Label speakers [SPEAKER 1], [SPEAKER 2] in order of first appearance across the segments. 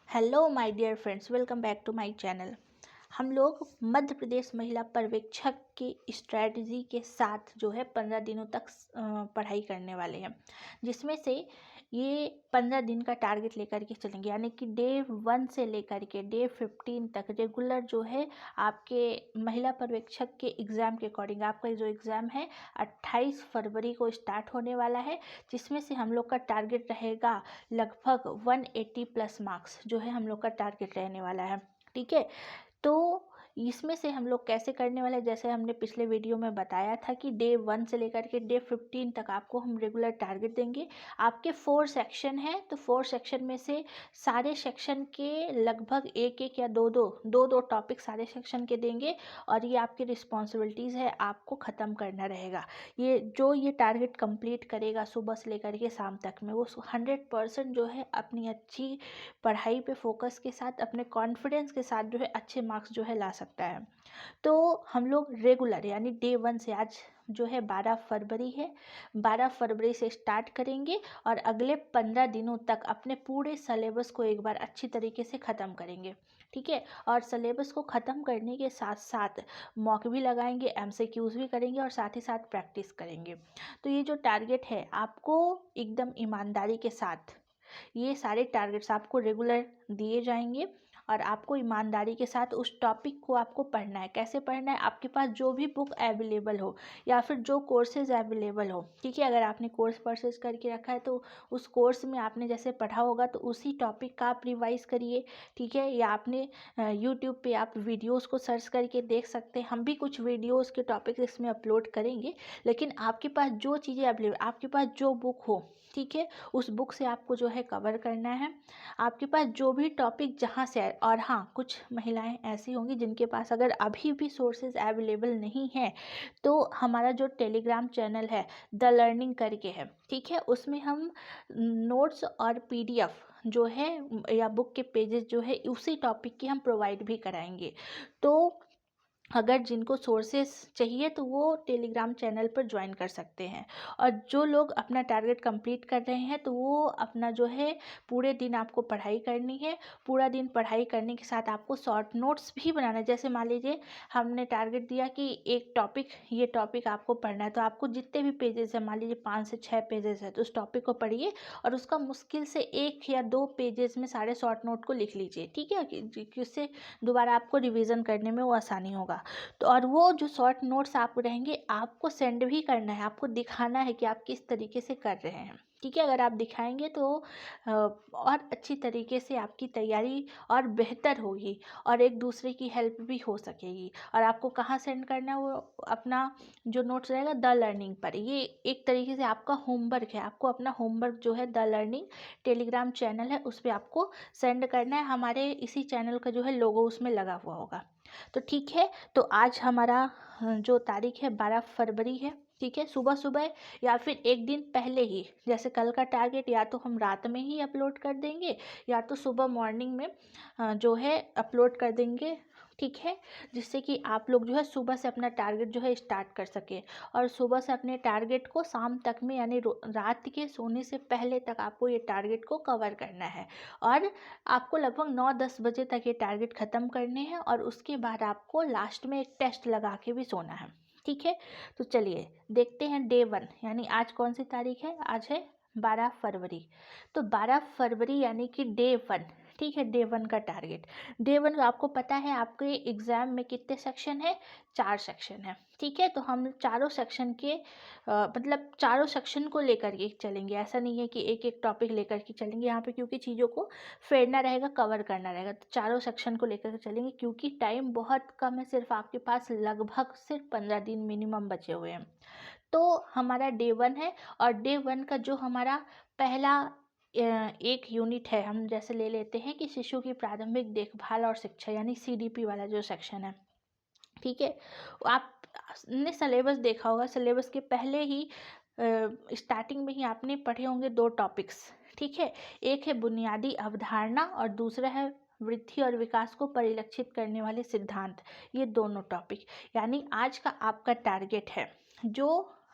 [SPEAKER 1] Hello my dear friends, welcome back to my channel. हम लोग मध्य प्रदेश महिला पर्यवेक्षक की स्ट्रैटेजी के साथ जो है 15 दिनों तक पढ़ाई करने वाले हैं, जिसमें से ये 15 दिन का टारगेट लेकर के चलेंगे। यानी कि डे 1 से लेकर के डे 15 तक रेगुलर जो है आपके महिला पर्यवेक्षक के एग्ज़ाम के अकॉर्डिंग आपका जो एग्ज़ाम है 28 फरवरी को स्टार्ट होने वाला है, जिसमें से हम लोग का टारगेट रहेगा लगभग 180 प्लस मार्क्स जो है हम लोग का टारगेट रहने वाला है। ठीक है, तो इसमें से हम लोग कैसे करने वाले हैं, जैसे हमने पिछले वीडियो में बताया था कि डे 1 से लेकर के डे 15 तक आपको हम रेगुलर टारगेट देंगे। आपके 4 सेक्शन हैं, तो 4 सेक्शन में से सारे सेक्शन के लगभग एक एक या दो टॉपिक सारे सेक्शन के देंगे, और ये आपकी रिस्पॉन्सिबिलिटीज़ है, आपको ख़त्म करना रहेगा। ये टारगेट कंप्लीट करेगा सुबह से लेकर के शाम तक में, वो 100% जो है अपनी अच्छी पढ़ाई पे फोकस के साथ, अपने कॉन्फिडेंस के साथ जो है अच्छे मार्क्स जो है ला सकता है। तो हम लोग रेगुलर यानी डे 1 से, आज जो है 12 फरवरी है, 12 फरवरी से स्टार्ट करेंगे और अगले 15 दिनों तक अपने पूरे सिलेबस को एक बार अच्छी तरीके से ख़त्म करेंगे। ठीक है, और सिलेबस को ख़त्म करने के साथ साथ मॉक भी लगाएंगे, एमसीक्यूज़ भी करेंगे और साथ ही साथ प्रैक्टिस करेंगे। तो ये जो टारगेट है आपको एकदम ईमानदारी के साथ, ये सारे टारगेट्स आपको रेगुलर दिए जाएंगे और आपको ईमानदारी के साथ उस टॉपिक को आपको पढ़ना है। कैसे पढ़ना है? आपके पास जो भी बुक अवेलेबल हो या फिर जो कोर्सेज अवेलेबल हो। ठीक है, अगर आपने कोर्स परचेज करके रखा है तो उस कोर्स में आपने जैसे पढ़ा होगा तो उसी टॉपिक का आप रिवाइज करिए। ठीक है, या आपने यूट्यूब पे आप वीडियोस को सर्च करके देख सकते हैं। हम भी कुछ वीडियोस के टॉपिक इसमें अपलोड करेंगे, लेकिन आपके पास जो चीज़ें अवेलेबल, आपके पास जो बुक हो, ठीक है, उस बुक से आपको जो है कवर करना है। आपके पास जो भी टॉपिक जहाँ से आए, और हाँ, कुछ महिलाएं ऐसी होंगी जिनके पास अगर अभी भी सोर्सेज अवेलेबल नहीं है, तो हमारा जो टेलीग्राम चैनल है द लर्निंग करके है, ठीक है, उसमें हम नोट्स और पीडीएफ जो है या बुक के पेजेस जो है उसी टॉपिक की हम प्रोवाइड भी कराएंगे। तो अगर जिनको सोर्सेस चाहिए तो वो टेलीग्राम चैनल पर ज्वाइन कर सकते हैं। और जो लोग अपना टारगेट कंप्लीट कर रहे हैं तो वो अपना जो है पूरे दिन आपको पढ़ाई करनी है। पूरा दिन पढ़ाई करने के साथ आपको शॉर्ट नोट्स भी बनाना है। जैसे मान लीजिए हमने टारगेट दिया कि एक टॉपिक, ये टॉपिक आपको पढ़ना है, तो आपको जितने भी पेजेस हैं, मान लीजिए 5 से 6 पेजेस है, तो उस टॉपिक को पढ़िए और उसका मुश्किल से 1 या 2 पेजेस में सारे शॉर्ट नोट को लिख लीजिए। ठीक है, कि उससे दोबारा आपको रिवीजन करने में वो आसानी होगा। तो और वो जो शॉर्ट नोट्स आपको रहेंगे आपको सेंड भी करना है, आपको दिखाना है कि आप किस तरीके से कर रहे हैं। ठीक है, अगर आप दिखाएंगे तो और अच्छी तरीके से आपकी तैयारी और बेहतर होगी और एक दूसरे की हेल्प भी हो सकेगी। और आपको कहाँ सेंड करना है, वो अपना जो नोट्स रहेगा द लर्निंग पर। ये एक तरीके से आपका होमवर्क है, आपको अपना होमवर्क जो है द लर्निंग टेलीग्राम चैनल है उस पर आपको सेंड करना है। हमारे इसी चैनल का जो है लोगो उसमें लगा हुआ होगा। तो ठीक है, तो आज हमारा जो तारीख है 12 फरवरी है। ठीक है, सुबह सुबह या फिर एक दिन पहले ही, जैसे कल का टारगेट या तो हम रात में ही अपलोड कर देंगे या तो सुबह मॉर्निंग में जो है अपलोड कर देंगे। ठीक है, जिससे कि आप लोग जो है सुबह से अपना टारगेट जो है स्टार्ट कर सके और सुबह से अपने टारगेट को शाम तक में यानी रात के सोने से पहले तक आपको ये टारगेट को कवर करना है। और आपको लगभग 9-10 बजे तक ये टारगेट ख़त्म करने हैं और उसके बाद आपको लास्ट में एक टेस्ट लगा के भी सोना है। ठीक है, तो चलिए देखते हैं डे 1, यानी आज कौन सी तारीख है? आज है 12 फरवरी। तो 12 फरवरी यानी कि डे 1। ठीक है, डे 1 का टारगेट। डे 1 आपको पता है आपके एग्ज़ाम में कितने सेक्शन है? 4 सेक्शन है। ठीक है, तो हम चारों सेक्शन के मतलब चारों सेक्शन को लेकर के चलेंगे। ऐसा नहीं है कि एक एक टॉपिक लेकर के चलेंगे यहाँ पे, क्योंकि चीज़ों को फेरना रहेगा, कवर करना रहेगा। तो चारों सेक्शन को लेकर के चलेंगे क्योंकि टाइम बहुत कम है, सिर्फ आपके पास लगभग सिर्फ 15 दिन मिनिमम बचे हुए हैं। तो हमारा डे 1 है और डे 1 का जो हमारा पहला एक यूनिट है, हम जैसे ले लेते हैं कि शिशु की प्रारंभिक देखभाल और शिक्षा, यानी सीडीपी वाला जो सेक्शन है। ठीक है, आपने सिलेबस देखा होगा, सिलेबस के पहले ही स्टार्टिंग में ही आपने पढ़े होंगे 2 टॉपिक्स। ठीक है, एक है बुनियादी अवधारणा और दूसरा है वृद्धि और विकास को परिलक्षित करने वाले सिद्धांत। ये दोनों टॉपिक, यानी आज का आपका टारगेट है जो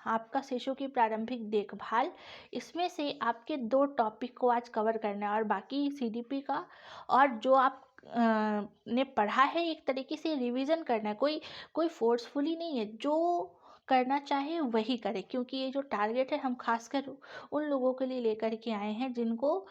[SPEAKER 1] आपका शिशु की प्रारंभिक देखभाल, इसमें से आपके 2 टॉपिक को आज कवर करना है और बाकी सीडीपी का और जो आप ने पढ़ा है एक तरीके से रिवीजन करना है। कोई फोर्सफुली नहीं है, जो करना चाहे वही करे, क्योंकि ये जो टारगेट है हम खासकर उन लोगों के लिए लेकर के आए हैं जिनको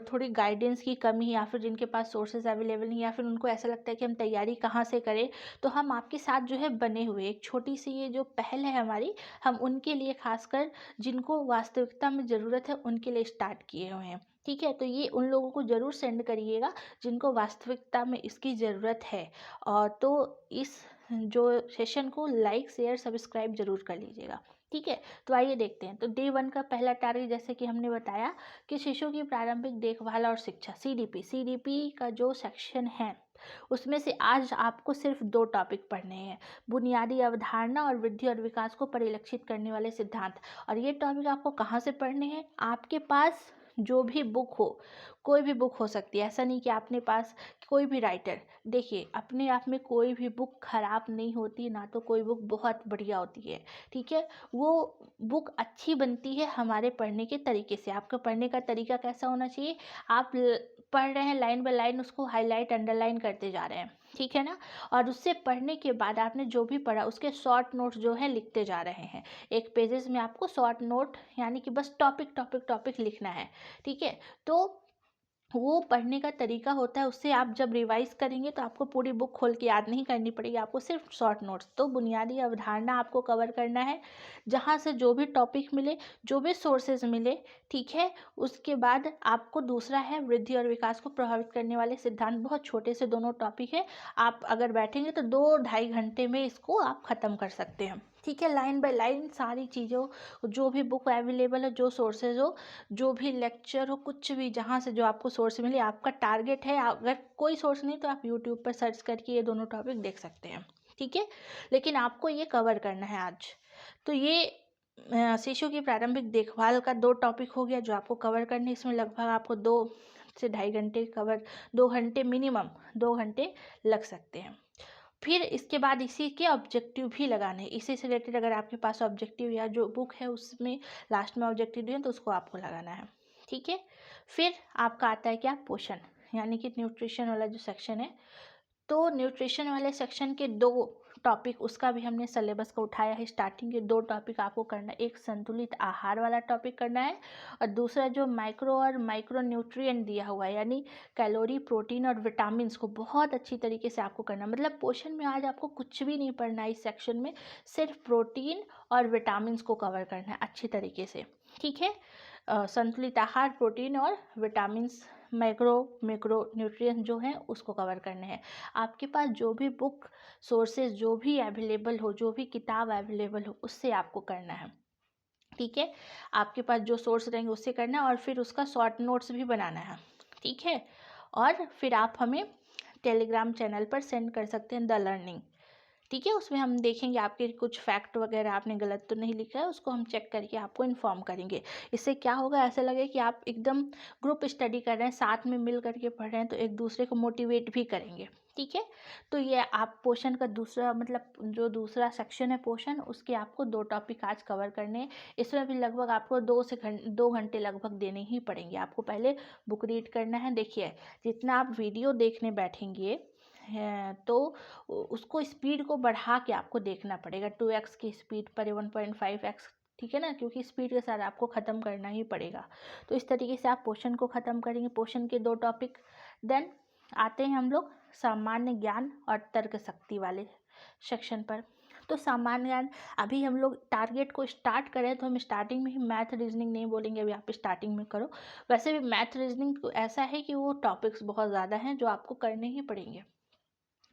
[SPEAKER 1] थोड़ी गाइडेंस की कमी है, या फिर जिनके पास सोर्सेज अवेलेबल नहीं, या फिर उनको ऐसा लगता है कि हम तैयारी कहाँ से करें। तो हम आपके साथ जो है बने हुए, एक छोटी सी ये जो पहल है हमारी, हम उनके लिए खासकर जिनको वास्तविकता में ज़रूरत है उनके लिए स्टार्ट किए हुए हैं। ठीक है, तो ये उन लोगों को ज़रूर सेंड करिएगा जिनको वास्तविकता में इसकी ज़रूरत है। और तो इस जो सेशन को लाइक शेयर सब्सक्राइब जरूर कर लीजिएगा। ठीक है, तो आइए देखते हैं। तो डे 1 का पहला टारगेट, जैसे कि हमने बताया कि शिशु की प्रारंभिक देखभाल और शिक्षा, सीडीपी का जो सेक्शन है उसमें से आज आपको सिर्फ 2 टॉपिक पढ़ने हैं, बुनियादी अवधारणा और वृद्धि और विकास को परिलक्षित करने वाले सिद्धांत। और ये टॉपिक आपको कहाँ से पढ़ने हैं? आपके पास जो भी बुक हो, कोई भी बुक हो सकती है, ऐसा नहीं कि आपने पास कोई भी राइटर। देखिए, अपने आप में कोई भी बुक खराब नहीं होती, ना तो कोई बुक बहुत बढ़िया होती है। ठीक है, वो बुक अच्छी बनती है हमारे पढ़ने के तरीके से। आपका पढ़ने का तरीका कैसा होना चाहिए? आप पढ़ रहे हैं, लाइन बाय लाइन उसको हाईलाइट अंडरलाइन करते जा रहे हैं, ठीक है ना। और उससे पढ़ने के बाद आपने जो भी पढ़ा उसके शॉर्ट नोट्स जो है लिखते जा रहे हैं। एक पेजेस में आपको शॉर्ट नोट, यानी कि बस टॉपिक लिखना है। ठीक है, तो वो पढ़ने का तरीका होता है, उससे आप जब रिवाइज करेंगे तो आपको पूरी बुक खोल के याद नहीं करनी पड़ेगी, आपको सिर्फ शॉर्ट नोट्स। तो बुनियादी अवधारणा आपको कवर करना है, जहाँ से जो भी टॉपिक मिले, जो भी सोर्सेज मिले। ठीक है, उसके बाद आपको दूसरा है वृद्धि और विकास को प्रभावित करने वाले सिद्धांत। बहुत छोटे से दोनों टॉपिक है, आप अगर बैठेंगे तो 2-2.5 घंटे में इसको आप ख़त्म कर सकते हैं। ठीक है, लाइन बाय लाइन सारी चीज़ों, जो भी बुक अवेलेबल है, जो सोर्सेज हो, जो भी लेक्चर हो, कुछ भी जहाँ से जो आपको सोर्स मिले। आपका टारगेट है, अगर कोई सोर्स नहीं तो आप यूट्यूब पर सर्च करके ये दोनों टॉपिक देख सकते हैं। ठीक है, लेकिन आपको ये कवर करना है आज। तो ये शिशु की प्रारंभिक देखभाल का 2 टॉपिक हो गया जो आपको कवर करने। इसमें लगभग आपको 2 से 2.5 घंटे कवर, 2 घंटे मिनिमम, 2 घंटे लग सकते हैं। फिर इसके बाद इसी के ऑब्जेक्टिव भी लगाने हैं। इसी से रिलेटेड अगर आपके पास ऑब्जेक्टिव या जो बुक है उसमें लास्ट में ऑब्जेक्टिव दिए तो उसको आपको लगाना है। ठीक है, फिर आपका आता है क्या? पोषण, यानी कि न्यूट्रिशन वाला जो सेक्शन है। तो न्यूट्रिशन वाले सेक्शन के 2 टॉपिक, उसका भी हमने सिलेबस को उठाया है। स्टार्टिंग के 2 टॉपिक आपको करना है, एक संतुलित आहार वाला टॉपिक करना है और दूसरा जो माइक्रो न्यूट्रिएंट दिया हुआ है, यानी कैलोरी, प्रोटीन और विटामिन्स को बहुत अच्छी तरीके से आपको करना है। मतलब पोषण में आज आपको कुछ भी नहीं पढ़ना है इस सेक्शन में, सिर्फ प्रोटीन और विटामिन्स को कवर करना है अच्छी तरीके से। ठीक है, संतुलित आहार, प्रोटीन और विटामिन्स, मैक्रो न्यूट्रिएंट्स जो हैं उसको कवर करने हैं। आपके पास जो भी बुक सोर्सेज जो भी अवेलेबल हो, जो भी किताब अवेलेबल हो, उससे आपको करना है। ठीक है, आपके पास जो सोर्स रहेंगे उससे करना है और फिर उसका शॉर्ट नोट्स भी बनाना है। ठीक है, और फिर आप हमें टेलीग्राम चैनल पर सेंड कर सकते हैं द लर्निंग। ठीक है, उसमें हम देखेंगे आपके कुछ फैक्ट वगैरह आपने गलत तो नहीं लिखा है, उसको हम चेक करके आपको इन्फॉर्म करेंगे। इससे क्या होगा, ऐसा लगे कि आप एकदम ग्रुप स्टडी कर रहे हैं, साथ में मिल करके पढ़ रहे हैं, तो एक दूसरे को मोटिवेट भी करेंगे। ठीक है, तो ये आप पोषण का दूसरा, मतलब जो दूसरा सेक्शन है पोषण, उसके आपको 2 टॉपिक आज कवर करने हैं। इसमें भी लगभग आपको 2 घंटे लगभग देने ही पड़ेंगे। आपको पहले बुक रीड करना है। देखिए, जितना आप वीडियो देखने बैठेंगे है तो उसको स्पीड को बढ़ा के आपको देखना पड़ेगा, 2x की स्पीड पर, 1.5x। ठीक है ना, क्योंकि स्पीड के साथ आपको ख़त्म करना ही पड़ेगा। तो इस तरीके से आप पोषण को ख़त्म करेंगे, पोषण के 2 टॉपिक। देन आते हैं हम लोग सामान्य ज्ञान और तर्क शक्ति वाले सेक्शन पर। तो सामान्य ज्ञान, अभी हम लोग टारगेट को स्टार्ट करें तो हम स्टार्टिंग में ही मैथ रीजनिंग नहीं बोलेंगे, अभी आप स्टार्टिंग में करो। वैसे भी मैथ रीजनिंग ऐसा है कि वो टॉपिक्स बहुत ज़्यादा हैं जो आपको करने ही पड़ेंगे,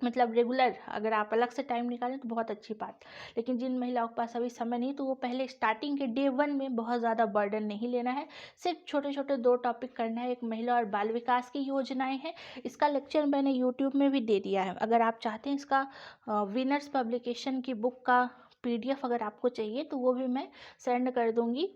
[SPEAKER 1] मतलब रेगुलर। अगर आप अलग से टाइम निकालें तो बहुत अच्छी बात। लेकिन जिन महिलाओं के पास अभी समय नहीं, तो वो पहले स्टार्टिंग के डे 1 में बहुत ज़्यादा बर्डन नहीं लेना है, सिर्फ छोटे छोटे 2 टॉपिक करना है। एक महिला और बाल विकास की योजनाएं हैं, इसका लेक्चर मैंने यूट्यूब में भी दे दिया है। अगर आप चाहते हैं इसका विनर्स पब्लिकेशन की बुक का PDF अगर आपको चाहिए तो वो भी मैं सेंड कर दूंगी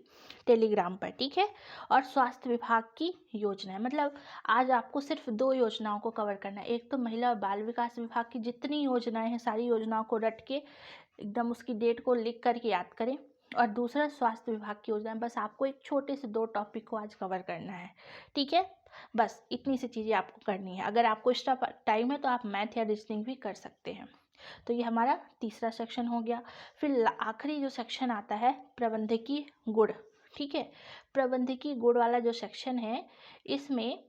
[SPEAKER 1] टेलीग्राम पर। ठीक है, और स्वास्थ्य विभाग की योजनाएं, मतलब आज आपको सिर्फ 2 योजनाओं को कवर करना है। एक तो महिला और बाल विकास विभाग की जितनी योजनाएं हैं, सारी योजनाओं को रट के एकदम उसकी डेट को लिख करके याद करें। और दूसरा स्वास्थ्य विभाग की योजना। बस आपको एक छोटे से 2 टॉपिक को आज कवर करना है, ठीक है। बस इतनी सी चीज़ें आपको करनी है। अगर आपको एक्स्ट्रा टाइम है तो आप मैथ या रीजनिंग भी कर सकते हैं। तो ये हमारा तीसरा सेक्शन हो गया। फिर आखिरी जो सेक्शन आता है प्रबंधकीय गुण, ठीक है। प्रबंधकीय गुण वाला जो सेक्शन है इसमें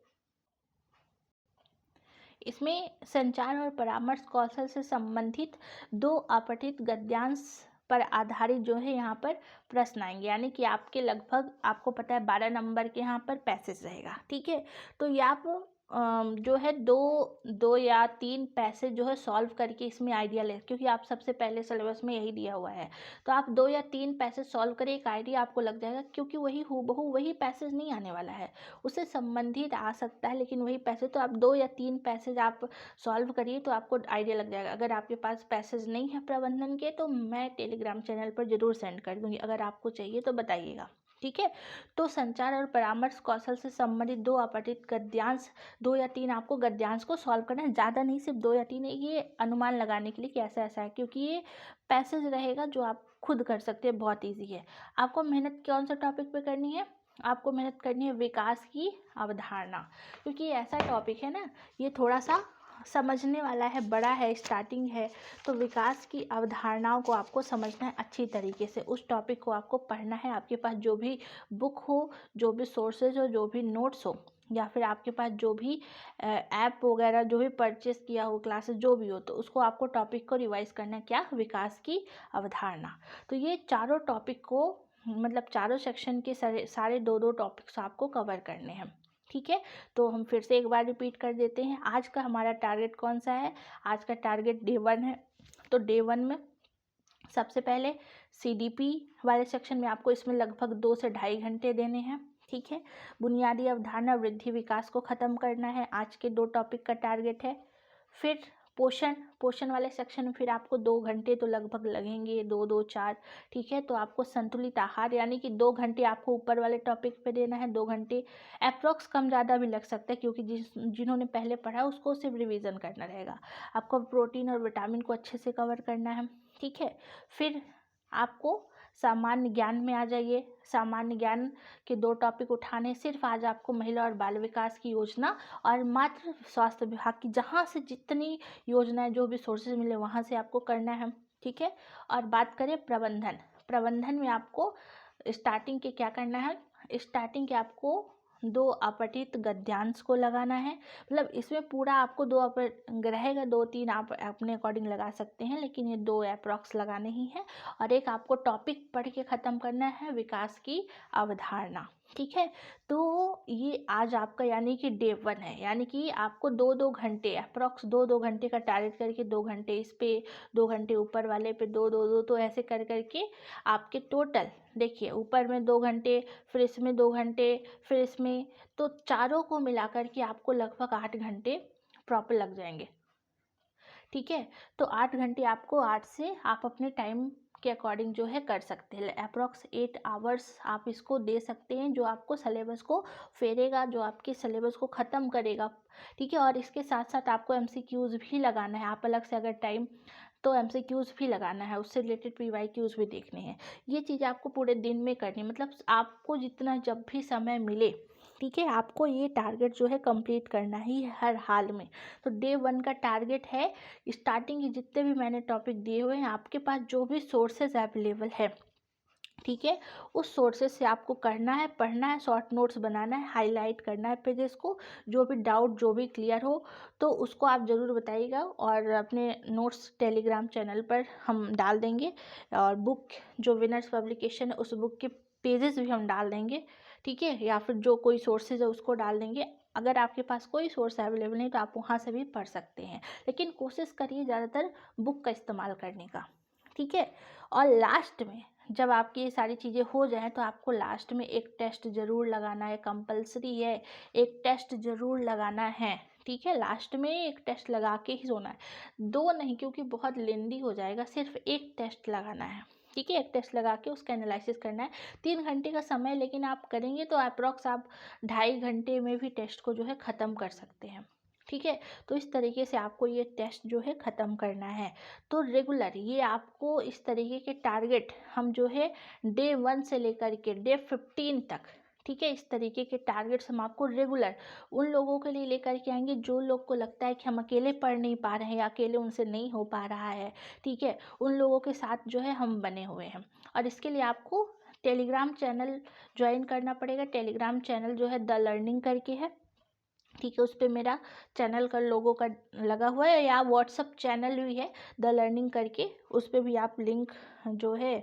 [SPEAKER 1] संचार और परामर्श कौशल से संबंधित 2 अपठित गद्यांश पर आधारित जो है यहाँ पर प्रश्न आएंगे। यानी कि आपके लगभग, आपको पता है 12 नंबर के यहाँ पर पैसेज रहेगा, ठीक है। तो ये आप जो है दो या 3 पैसेज जो है सॉल्व करके इसमें आइडिया ले, क्योंकि आप सबसे पहले सिलेबस में यही दिया हुआ है। तो आप 2 या 3 पैसेज सॉल्व करें, एक आइडिया आपको लग जाएगा, क्योंकि वही हूबहू वही पैसेज नहीं आने वाला है, उससे संबंधित आ सकता है, लेकिन वही पैसेज। तो आप 2 या 3 पैसेज आप सॉल्व करिए तो आपको आइडिया लग जाएगा। अगर आपके पास पैसेज नहीं है प्रबंधन के तो मैं टेलीग्राम चैनल पर ज़रूर सेंड कर दूँगी, अगर आपको चाहिए तो बताइएगा, ठीक है। तो संचार और परामर्श कौशल से संबंधित 2 अपठित गद्यांश, 2 या 3 आपको गद्यांश को सॉल्व करना है, ज़्यादा नहीं, सिर्फ 2 या 3 है। ये अनुमान लगाने के लिए कि ऐसा ऐसा है, क्योंकि ये पैसेज रहेगा जो आप खुद कर सकते हैं, बहुत ईजी है। आपको मेहनत कौन सा टॉपिक पे करनी है? आपको मेहनत करनी है विकास की अवधारणा, क्योंकि ये ऐसा टॉपिक है ना, ये थोड़ा सा समझने वाला है, बड़ा है, स्टार्टिंग है। तो विकास की अवधारणाओं को आपको समझना है अच्छी तरीके से, उस टॉपिक को आपको पढ़ना है। आपके पास जो भी बुक हो, जो भी सोर्सेज हो, जो भी नोट्स हो, या फिर आपके पास जो भी ऐप वगैरह जो भी परचेस किया हो, क्लासेस जो भी हो, तो उसको आपको टॉपिक को रिवाइज करना है। क्या? विकास की अवधारणा। तो ये चारों टॉपिक को, मतलब चारों सेक्शन के सारे 2-2 टॉपिक्स आपको कवर करने हैं, ठीक है। तो हम फिर से एक बार रिपीट कर देते हैं। आज का हमारा टारगेट कौन सा है? आज का टारगेट डे 1 है। तो डे 1 में सबसे पहले CDP वाले सेक्शन में आपको इसमें लगभग 2 से ढाई घंटे देने हैं, ठीक है। बुनियादी अवधारणा वृद्धि विकास को ख़त्म करना है, आज के 2 टॉपिक का टारगेट है। फिर पोषण वाले सेक्शन में फिर आपको 2 घंटे तो लगभग लगेंगे, 2-2 4, ठीक है। तो आपको संतुलित आहार, यानी कि 2 घंटे आपको ऊपर वाले टॉपिक पे देना है, 2 घंटे अप्रॉक्स, कम ज़्यादा भी लग सकता है, क्योंकि जिन्होंने पहले पढ़ा है उसको सिर्फ रिवीजन करना रहेगा। आपको प्रोटीन और विटामिन को अच्छे से कवर करना है, ठीक है। फिर आपको सामान्य ज्ञान में आ जाइए। सामान्य ज्ञान के 2 टॉपिक उठाने, सिर्फ आज आपको महिला और बाल विकास की योजना और मातृ स्वास्थ्य विभाग की, जहाँ से जितनी योजनाएं, जो भी सोर्सेज मिले वहाँ से आपको करना है, ठीक है। और बात करें प्रबंधन में आपको स्टार्टिंग के क्या करना है? स्टार्टिंग के आपको 2 अपठित गद्यांश को लगाना है। मतलब इसमें पूरा आपको 2 रहेगा, 2-3 आप अपने अकॉर्डिंग लगा सकते हैं, लेकिन ये 2 अप्रॉक्स लगाने ही है। और एक आपको टॉपिक पढ़ के ख़त्म करना है, विकास की अवधारणा, ठीक है। तो ये आज आपका यानी कि डे 1 है, यानी कि आपको 2-2 घंटे अप्रॉक्स, 2-2 घंटे का टारगेट करके 2 घंटे इस पे, 2 घंटे ऊपर वाले पे, 2-2-2, तो ऐसे कर करके आपके टोटल देखिए, ऊपर में 2 घंटे, फिर इसमें 2 घंटे, फिर इसमें, तो चारों को मिलाकर के आपको लगभग 8 घंटे प्रॉपर लग जाएंगे, ठीक है। तो 8 घंटे आपको 8 से आप अपने टाइम के अकॉर्डिंग जो है कर सकते हैं। अप्रॉक्स 8 आवर्स आप इसको दे सकते हैं, जो आपको सिलेबस को फेरेगा, जो आपके सिलेबस को ख़त्म करेगा, ठीक है। और इसके साथ साथ आपको MCQs भी लगाना है। आप अलग से अगर टाइम, तो MCQs भी लगाना है, उससे रिलेटेड PYQs भी देखने हैं। ये चीज़ आपको पूरे दिन में करनी है, मतलब आपको जितना जब भी समय मिले, ठीक है, आपको ये टारगेट जो है कंप्लीट करना ही है हर हाल में। तो डे 1 का टारगेट है, स्टार्टिंग के जितने भी मैंने टॉपिक दिए हुए हैं, आपके पास जो भी सोर्सेज अवेलेबल है, ठीक है, उस सोर्सेज से आपको करना है, पढ़ना है, शॉर्ट नोट्स बनाना है, हाईलाइट करना है पेजेस को, जो भी डाउट, जो भी क्लियर हो तो उसको आप ज़रूर बताइएगा। और अपने नोट्स टेलीग्राम चैनल पर हम डाल देंगे, और बुक जो विनर्स पब्लिकेशन है उस बुक के पेजेस भी हम डाल देंगे, ठीक है, या फिर जो कोई सोर्सेज है उसको डाल देंगे। अगर आपके पास कोई सोर्स अवेलेबल नहीं तो आप वहाँ से भी पढ़ सकते हैं, लेकिन कोशिश करिए ज़्यादातर बुक का इस्तेमाल करने का, ठीक है। और लास्ट में जब आपकी ये सारी चीज़ें हो जाएं तो आपको लास्ट में एक टेस्ट ज़रूर लगाना है, कंपलसरी है, एक टेस्ट ज़रूर लगाना है, ठीक है। लास्ट में एक टेस्ट लगा के ही सोना है, 2 नहीं, क्योंकि बहुत लेंदी हो जाएगा, सिर्फ एक टेस्ट लगाना है, ठीक है। एक टेस्ट लगा के उसका एनालिसिस करना है। 3 घंटे का समय, लेकिन आप करेंगे तो अप्रॉक्स आप 2.5 घंटे में भी टेस्ट को जो है ख़त्म कर सकते हैं, ठीक है। तो इस तरीके से आपको ये टेस्ट जो है ख़त्म करना है। तो रेगुलर ये आपको इस तरीके के टारगेट हम जो है डे 1 से लेकर के डे 15 तक, ठीक है, इस तरीके के टारगेट्स हम आपको रेगुलर उन लोगों के लिए लेकर के आएंगे जो लोग को लगता है कि हम अकेले पढ़ नहीं पा रहे हैं या अकेले उनसे नहीं हो पा रहा है, ठीक है, उन लोगों के साथ जो है हम बने हुए हैं। और इसके लिए आपको टेलीग्राम चैनल ज्वाइन करना पड़ेगा। टेलीग्राम चैनल जो है द लर्निंग करके है, ठीक है, उस पर मेरा चैनल का लोगो का लगा हुआ है, या व्हाट्सअप चैनल भी है द लर्निंग करके, उस पर भी आप लिंक जो है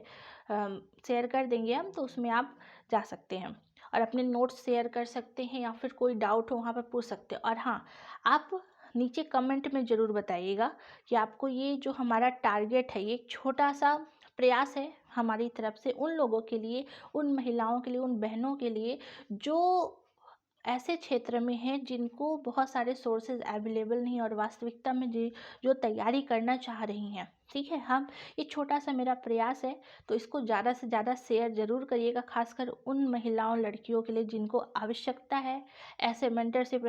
[SPEAKER 1] शेयर कर देंगे हम, तो उसमें आप जा सकते हैं और अपने नोट्स शेयर कर सकते हैं या फिर कोई डाउट हो वहाँ पर पूछ सकते हैं। और हाँ, आप नीचे कमेंट में ज़रूर बताइएगा कि आपको ये जो हमारा टारगेट है ये एक छोटा सा प्रयास है हमारी तरफ से उन लोगों के लिए, उन महिलाओं के लिए, उन बहनों के लिए जो ऐसे क्षेत्र में हैं जिनको बहुत सारे सोर्सेज अवेलेबल नहीं और वास्तविकता में जो तैयारी करना चाह रही हैं, ठीक है। हम ये छोटा सा मेरा प्रयास है, तो इसको ज़्यादा से ज़्यादा शेयर ज़रूर करिएगा, खासकर उन महिलाओं लड़कियों के लिए जिनको आवश्यकता है ऐसे मेंटरशिप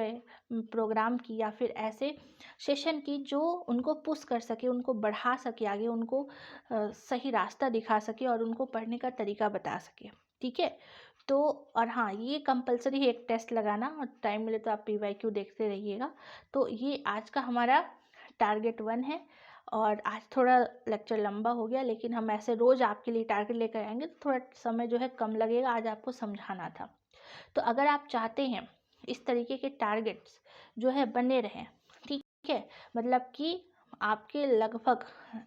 [SPEAKER 1] प्रोग्राम की या फिर ऐसे सेशन की जो उनको पुश कर सके, उनको बढ़ा सके आगे, उनको सही रास्ता दिखा सके और उनको पढ़ने का तरीका बता सके, ठीक है। तो और हाँ, ये कंपलसरी है एक टेस्ट लगाना, और टाइम मिले तो आप PYQ देखते रहिएगा। तो ये आज का हमारा टारगेट 1 है, और आज थोड़ा लेक्चर लंबा हो गया, लेकिन हम ऐसे रोज़ आपके लिए टारगेट लेकर आएंगे तो थोड़ा समय जो है कम लगेगा, आज आपको समझाना था। तो अगर आप चाहते हैं इस तरीके के टारगेट्स जो है बने रहें, ठीक है, मतलब कि आपके लगभग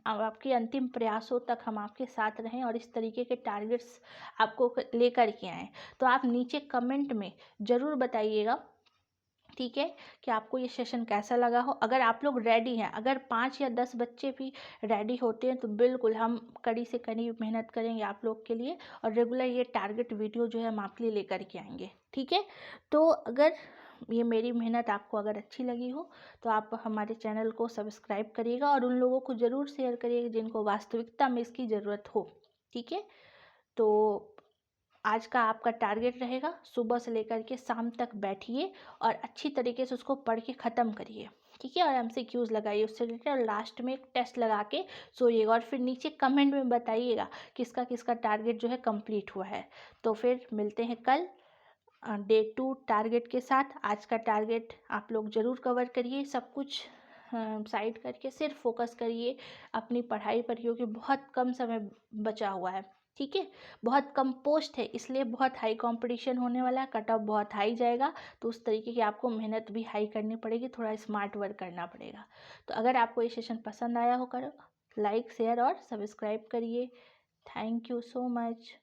[SPEAKER 1] आपके अंतिम प्रयासों तक हम आपके साथ रहें और इस तरीके के टारगेट्स आपको लेकर के आएँ, तो आप नीचे कमेंट में ज़रूर बताइएगा, ठीक है, कि आपको ये सेशन कैसा लगा हो। अगर आप लोग रेडी हैं, अगर 5 या 10 बच्चे भी रेडी होते हैं तो बिल्कुल हम कड़ी से कड़ी मेहनत करेंगे आप लोग के लिए, और रेगुलर ये टारगेट वीडियो जो है हम आपके लिए लेकर के आएंगे, ठीक है। तो अगर ये मेरी मेहनत आपको अगर अच्छी लगी हो तो आप हमारे चैनल को सब्सक्राइब करिएगा और उन लोगों को ज़रूर शेयर करिएगा जिनको वास्तविकता में इसकी ज़रूरत हो, ठीक है। तो आज का आपका टारगेट रहेगा सुबह से लेकर के शाम तक बैठिए और अच्छी तरीके से उसको पढ़ के ख़त्म करिए, ठीक है, और MCQs लगाइए उससे रिलेटेड, और लास्ट में एक टेस्ट लगा के सोइएगा और फिर नीचे कमेंट में बताइएगा किसका किसका टारगेट जो है कंप्लीट हुआ है। तो फिर मिलते हैं कल डे 2 टारगेट के साथ। आज का टारगेट आप लोग ज़रूर कवर करिए, सब कुछ साइड करके सिर्फ फोकस करिए अपनी पढ़ाई पर, क्योंकि बहुत कम समय बचा हुआ है, ठीक है, बहुत कम पोस्ट है, इसलिए बहुत हाई कंपटीशन होने वाला है, कट ऑफ बहुत हाई जाएगा, तो उस तरीके की आपको मेहनत भी हाई करनी पड़ेगी, थोड़ा स्मार्ट वर्क करना पड़ेगा। तो अगर आपको ये सेशन पसंद आया हो, करो लाइक शेयर और सब्सक्राइब करिए। Thank you so much.